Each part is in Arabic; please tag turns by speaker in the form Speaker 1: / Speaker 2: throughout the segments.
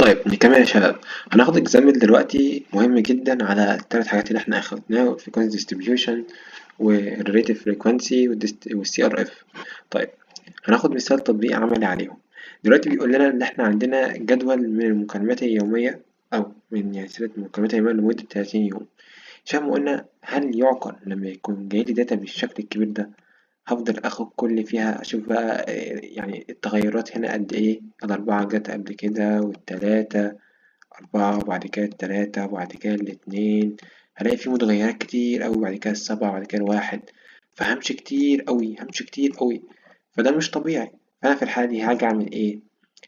Speaker 1: طيب نكمل يا شباب. هناخد اكزامبل دلوقتي مهم جدا على الثلاث حاجات اللي احنا اخدناها: frequency distribution والrelative frequency والسي ار اف. طيب هناخد مثال تطبيق عملي عليهم. دلوقتي بيقول لنا ان احنا عندنا جدول من المكالمات اليومية، او من يعني سلسلة المكالمات اليومية لمدة 30 يوم. شباب ما قلنا، هل يعقل لما يكون جايلي داتا بالشكل الكبير ده هفضل اخد كل فيها اشوف بقى يعني التغيرات هنا قد ايه؟ الاربعة جت قبل كده والتلاتة، أربعة وبعد كده التلاتة وبعد كده الاتنين، هلاقي فيه متغيرات كتير أوي، بعد كده السبعة وبعد كده الواحد، فهمشي كتير أوي، همشي كتير أوي، فده مش طبيعي. فأنا في الحالة دي هاجي أعمل إيه؟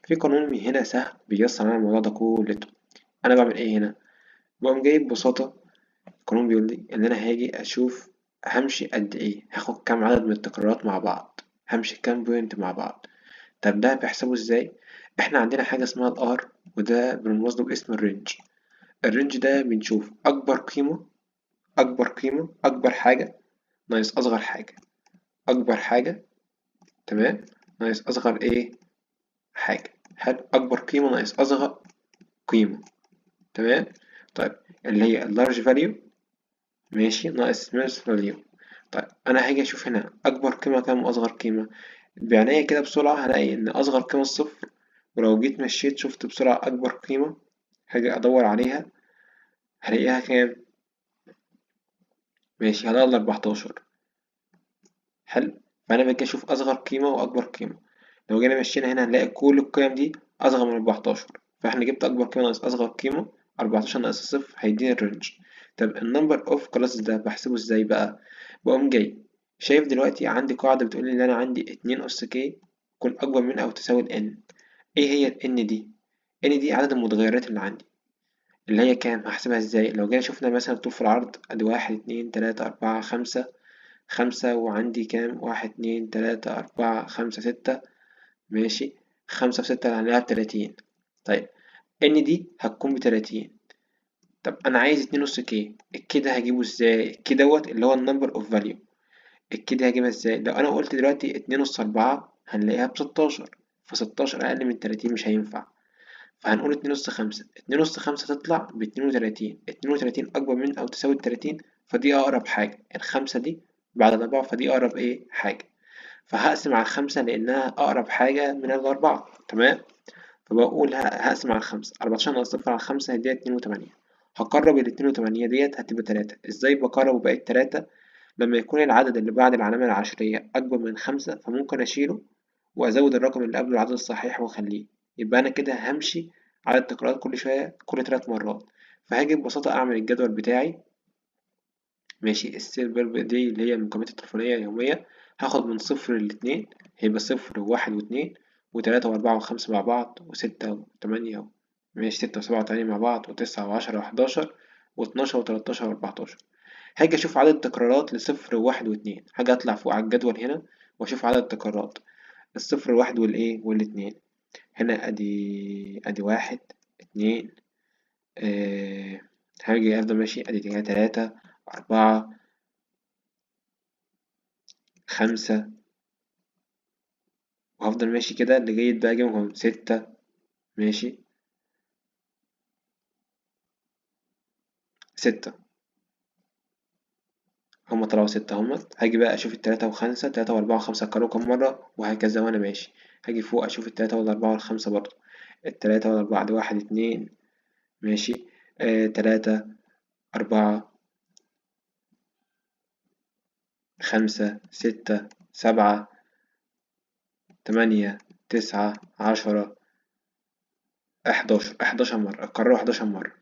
Speaker 1: في قانون من هنا سهل بيسر على الموضوع ده كله. أنا بعمل إيه هنا؟ بقوم جاي ببساطة، القانون بيقول لي إن أنا هاجي أشوف همشي قد إيه، هاخد كام عدد من التكرارات مع بعض، همشي كام بوينت مع بعض. طب ده بحسبه إزاي؟ إحنا عندنا حاجة اسمها الآر، وده بنرمز له باسم الرينج. الرينج ده بنشوف أكبر حاجة ناقص أصغر حاجة، أكبر حاجة تمام ناقص أصغر إيه حاجة. حلو، أكبر قيمة ناقص أصغر قيمة. تمام. طيب اللي هي اللارج فاليو ماشي ناقص سمول فاليو. طيب أنا هاجي أشوف هنا أكبر قيمة كام وأصغر قيمة. بعناية كده بسرعة هلاقي إن أصغر قيمة الصفر، ولو جيت مشيت شفت بسرعة أكبر قيمة هاجي أدور عليها هلاقيها كام؟ ماشي، هلاقي ال14. حلو، فأنا باجي أشوف أصغر قيمة وأكبر قيمة. لو جينا مشينا هنا هنلاقي كل القيم دي أصغر من 14، فإحنا جبت أكبر قيمة ناقص أصغر قيمة، 14 ناقص الصفر هيديني الرينج. طب النمبر أوف كلاسز ده بحسبه إزاي بقى؟ بقوم جاي شايف دلوقتي عندي قاعدة بتقولي إن أنا عندي 2 أس كي يكون أكبر من أو تساوي ال n. إيه هي ال n دي؟ n دي عدد المتغيرات اللي عندي، اللي هي كام؟ هحسبها إزاي؟ لو جينا شفنا مثلا طول في العرض أدي 1 2 3 4 5، وعندي كام؟ 1 2 3 4 5 6. ماشي، 5 في 6 هنلاقيها ب30. طيب ان دي هتكون ب30. طب انا عايز 2 نص كي، الكي ده هجيبه ازاي؟ الكي دوت اللي هو النمبر اوف فاليو. الكي دي هجيبها ازاي؟ لو انا قلت دلوقتي 2 نص 4 هنلاقيها ب16، ف16 اقل من 30 مش هينفع، فهنقول 2 نص 5. 2 نص 5 تطلع ب32، 32 اكبر من او تساوي 30، فدي اقرب حاجة. الخمسة دي بعد الأربعة، فدي أقرب إيه حاجة، فهقسم على الخمسة لأنها أقرب حاجة من الأربعة. تمام، فبقول هقسم على الخمسة، 14 ناقص صفر على الخمسة هيديها 2 و8. هقرب ال2 و8 ديت هتبقى 3. ازاي بقرب وبقت 3؟ لما يكون العدد اللي بعد العلامة العشرية أكبر من 5 فممكن أشيله وأزود الرقم اللي قبله العدد الصحيح وأخليه. يبقى أنا كده همشي عدد تكرارات كل شوية كل 3 مرات. فهاجي ببساطة أعمل الجدول بتاعي. ماشي، السيل فيرب دي اللي هي المكالمات التليفونية اليومية، هاخد من صفر لاتنين، هيبقى صفر وواحد واتنين وتلاتة وأربعة وخمسة مع بعض وستة وتمانية ماشي، ستة وسبعة وتمانية مع بعض وتسعة وعشرة وحداشر واتناشر وتلاتاشر وأربعتاشر. هاجي أشوف عدد التكرارات لصفر وواحد واتنين، هاجي أطلع فوق على الجدول هنا وأشوف عدد التكرارات الصفر والواحد والإيه والاتنين. هنا أدي واحد اتنين، آه هاجي أفضل ماشي أدي كده تلاتة أربعة خمسة، وهفضل ماشي كده لغاية بقى أجيبهم 6. ماشي، 6 هما طلعوا 6 همت. هاجي بقى أشوف ال3 و5، 3 و4 و5 اتكرروا كام مرة وهكذا وأنا ماشي. هاجي فوق أشوف ال3 وال4 وال5 برضه، ال3 وال4 دي 1 2. ماشي، 3 4 5 6 7 8 9 10 11 مرة اتكرروا 11 مرة،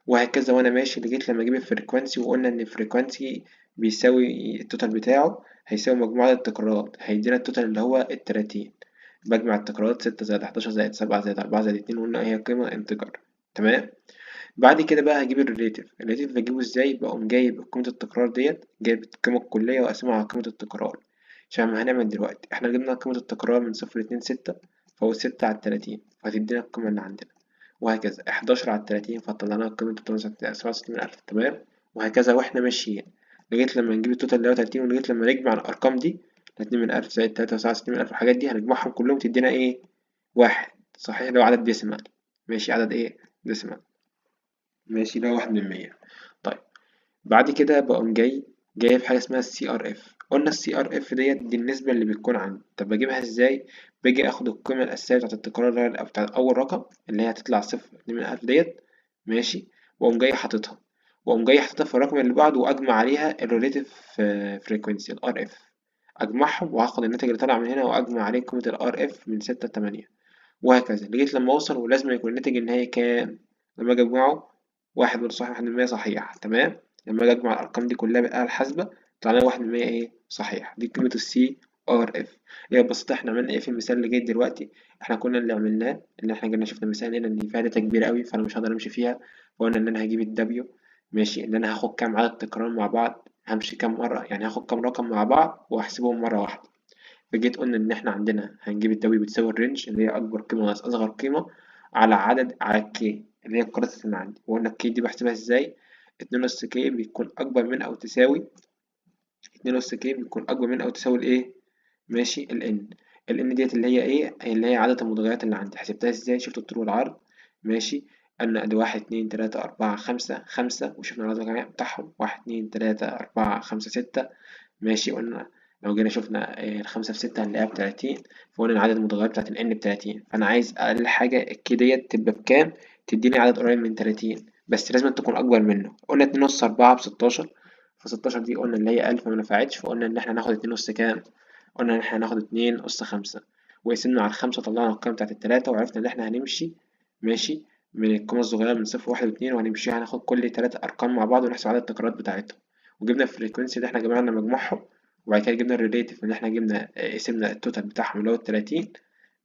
Speaker 1: وهكذا وانا ماشي لغاية لما اجيب الفريكوانسي. وقلنا ان الفريكوانسي بيساوي التوتال بتاعه هيساوي مجموع التكرارات، هيدينا التوتال اللي هو ال30. بجمع التكرارات 6 زائد 11 زائد 7 زائد 4 زائد 2، وقلنا هي قيمة انتجر. تمام. بعد كده بقى هجيب الريليتيف بجيبه ازاي؟ بقوم جايب قيمة التكرار ديت، جايب القيمة الكلية وأقسمها على قيمة التكرار. عشان ما هنعمل دلوقتي احنا جبنا قيمة التكرار من صفر لاتنين 6، فهو 6 على 30 فهتدينا القيمة اللي عندنا، وهكذا 11 على 30 فطلعنا قيمة 67,000. تمام، وهكذا واحنا ماشيين لغاية لما نجيب التوتال اللي هو 30، ولغاية لما نجمع الأرقام دي 20000 زائد 3 وسبعة 60000 الحاجات دي هنجمعهم كلهم تدينا ايه؟ واحد صحيح، اللي هو عدد ديسيمال. ماشي، عدد ايه ديسيمال، ماشي، ده 1/100. طيب بعد كده بقوم جايب حاجة اسمها السي ار اف. قلنا السي ار اف دي النسبة اللي بتكون عندي. طب بجيبها ازاي؟ باجي اخد القيمة الأساسية بتاعة التكرار اللي هي بتاعة أول رقم اللي هي هتطلع 0 2 من 1000 ماشي، وأقوم جاي حاططها، وأقوم جاي حاططها في الرقم اللي بعده، وأجمع عليها الريليتيف فريكوينسي الار اف، أجمعهم وهاخد الناتج اللي طالع من هنا وأجمع عليه قيمة الار اف من 6 ل8، وهكذا لغاية لما أوصل. ولازم يكون الناتج النهائي كام؟ لما أجي أجمعه 1 صحيح، تمام. لما أجي أجمع الأرقام دي كلها بالآلة الحاسبة طلع لنا 1 إيه صحيح. دي قيمة السي ار اف. هي ببساطة احنا عملنا ايه في المثال اللي جاي دلوقتي؟ احنا كنا اللي عملناه ان احنا جينا شفنا مثال هنا ان فيها داتا كبيرة قوي فأنا مش هقدر أمشي فيها، فقلنا إن أنا هجيب الدبليو، ماشي، إن أنا هاخد كام عدد تكرار مع بعض، همشي كام مرة، يعني هاخد كام رقم مع بعض وأحسبهم مرة واحدة. فجيت قلنا إن إحنا عندنا هنجيب الدبليو بتساوي الرينج اللي هي أكبر قيمة ناقص أصغر قيمة على الكي اللي هي القراصة اللي عندي. وقلنا الكي دي بحسبها إزاي؟ 2 أس كي بيكون أكبر من أو تساوي 2 أس كي بيكون أكبر من أو تساوي الإيه؟ ماشي، ال N ديت اللي هي إيه؟ اللي هي عدد المتغيرات اللي عندي. حسبتها إزاي؟ شفت الطول والعرض، ماشي، قلنا أدي 1 2 3 4 5 وشفنا العدد الجمعي بتاعهم 1 2 3 4 5 6، ماشي. قلنا لو جينا شفنا الخمسة في 6 هنلاقيها ب30، فقلنا عدد المتغيرات بتاعت ال N ب30، فأنا عايز أقل حاجة الكي ديت تبقى بكام؟ تديني عدد قريب من 30 بس لازم تكون أكبر منه. قلنا 2 أس 4 ب16، ف16 دي قلنا اللي هي 1000 ما نفعتش، فقلنا إن إحنا هناخد 2 أس كام؟ قلنا إن إحنا هناخد 2 أس 5، وقسمنا على الخمسة طلعنا القيمة بتاعت التلاتة، وعرفنا إن إحنا هنمشي، ماشي، من القيمة الصغيرة من 0 1 و2، وهنمشي هناخد كل 3 أرقام مع بعض ونحسب عدد التكرارات بتاعتهم. وجبنا الفريكونسي اللي إحنا جمعنا مجموعهم، وبعد كده جبنا الريليتيف اللي إحنا جبنا قسمنا التوتال بتاعهم اللي هو ال30،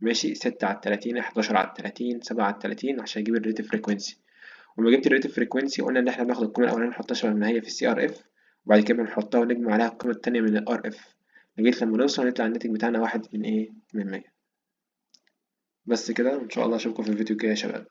Speaker 1: ماشي، 6 على 30 11 على 30 7 على 30 عشان نجيب الريليتيف فريكونسي. ولما جبت الريليتيف فريكونسي قلنا إن إحنا بناخد القيمة الأولانية نحطها شبه ما هي في السي ار اف، وبعد كده بنحطها ونجمع عليها القيمة التانية من الار اف لغاية لما نوصل نطلع الناتج بتاعنا 1 من 100. بس كده، وإن شاء الله أشوفكم في الفيديو الجاي يا شباب.